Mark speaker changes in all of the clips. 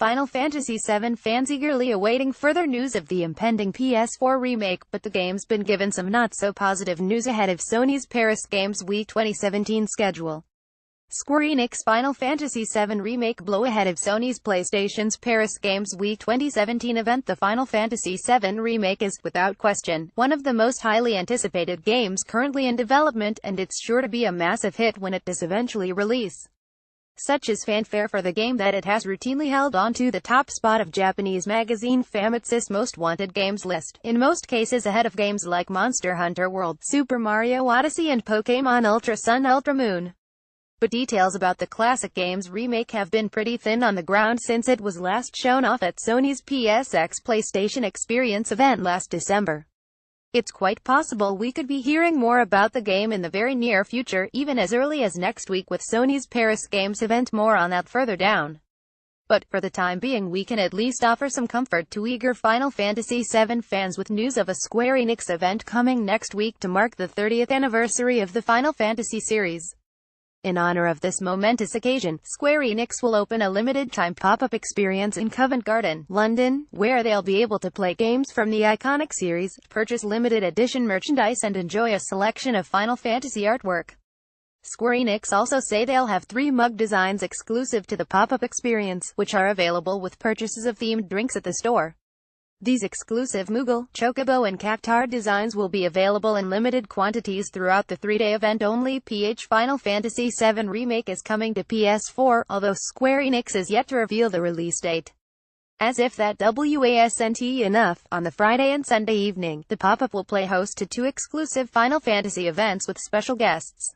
Speaker 1: Final Fantasy VII fans eagerly awaiting further news of the impending PS4 remake, but the game's been given some not-so-positive news ahead of Sony's Paris Games Week 2017 schedule. Square Enix Final Fantasy VII Remake blow ahead of Sony's PlayStation's Paris Games Week 2017 event. The Final Fantasy VII Remake is, without question, one of the most highly anticipated games currently in development, and it's sure to be a massive hit when it does eventually release. Such is fanfare for the game that it has routinely held on to the top spot of Japanese magazine Famitsi's Most Wanted Games list, in most cases ahead of games like Monster Hunter World, Super Mario Odyssey and Pokémon Ultra Sun Ultra Moon. But details about the classic game's remake have been pretty thin on the ground since it was last shown off at Sony's PSX PlayStation Experience event last December. It's quite possible we could be hearing more about the game in the very near future, even as early as next week with Sony's Paris Games event. More on that further down. But, for the time being, we can at least offer some comfort to eager Final Fantasy VII fans with news of a Square Enix event coming next week to mark the 30th anniversary of the Final Fantasy series. In honor of this momentous occasion, Square Enix will open a limited-time pop-up experience in Covent Garden, London, where they'll be able to play games from the iconic series, purchase limited edition merchandise and enjoy a selection of Final Fantasy artwork. Square Enix also say they'll have 3 mug designs exclusive to the pop-up experience, which are available with purchases of themed drinks at the store. These exclusive Moogle, Chocobo and Cactar designs will be available in limited quantities throughout the 3-day event only. Final Fantasy VII Remake is coming to PS4, although Square Enix is yet to reveal the release date. As if that wasn't enough, on the Friday and Sunday evening, the pop-up will play host to 2 exclusive Final Fantasy events with special guests.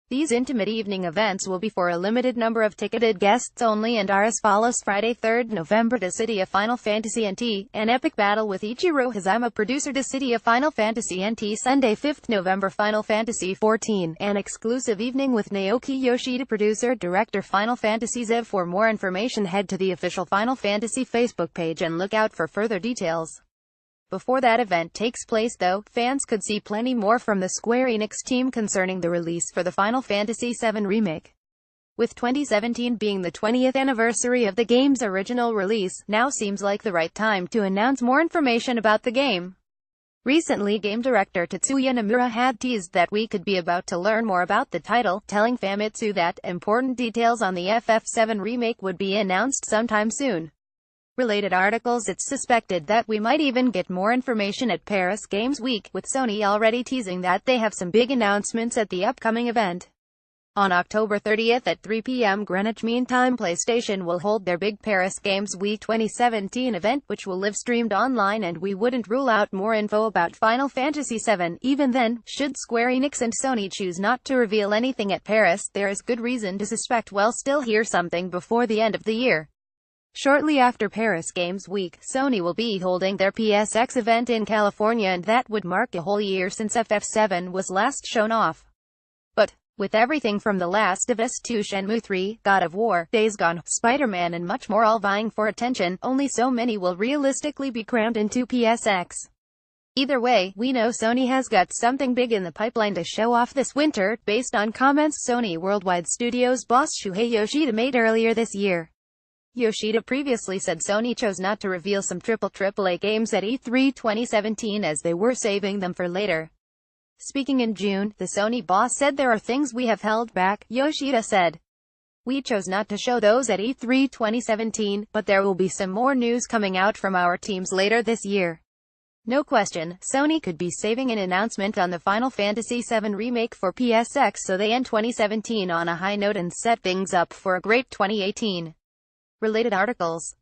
Speaker 1: These intimate evening events will be for a limited number of ticketed guests only and are as follows: Friday 3rd November to City of Final Fantasy NT, an epic battle with Ichiro Hazama, producer to City of Final Fantasy NT. Sunday 5th November Final Fantasy XIV, an exclusive evening with Naoki Yoshida, producer director Final Fantasy XIV. For more information head to the official Final Fantasy Facebook page and look out for further details. Before that event takes place though, fans could see plenty more from the Square Enix team concerning the release for the Final Fantasy VII Remake. With 2017 being the 20th anniversary of the game's original release, now seems like the right time to announce more information about the game. Recently, game director Tetsuya Nomura had teased that we could be about to learn more about the title, telling Famitsu that important details on the FF7 remake would be announced sometime soon. Related articles: it's suspected that we might even get more information at Paris Games Week, with Sony already teasing that they have some big announcements at the upcoming event. On October 30th at 3 p.m. Greenwich Mean Time, PlayStation will hold their big Paris Games Week 2017 event, which will live streamed online, and we wouldn't rule out more info about Final Fantasy VII. Even then, should Square Enix and Sony choose not to reveal anything at Paris, there is good reason to suspect we'll still hear something before the end of the year. Shortly after Paris Games Week, Sony will be holding their PSX event in California, and that would mark a whole year since FF7 was last shown off. But, with everything from The Last of Us to Shenmue 3, God of War, Days Gone, Spider-Man and much more all vying for attention, only so many will realistically be crammed into PSX. Either way, we know Sony has got something big in the pipeline to show off this winter, based on comments Sony Worldwide Studios boss Shuhei Yoshida made earlier this year. Yoshida previously said Sony chose not to reveal some AAA games at E3 2017 as they were saving them for later. Speaking in June, the Sony boss said, "There are things we have held back," Yoshida said. "We chose not to show those at E3 2017, but there will be some more news coming out from our teams later this year." No question, Sony could be saving an announcement on the Final Fantasy VII Remake for PSX so they end 2017 on a high note and set things up for a great 2018. Related articles.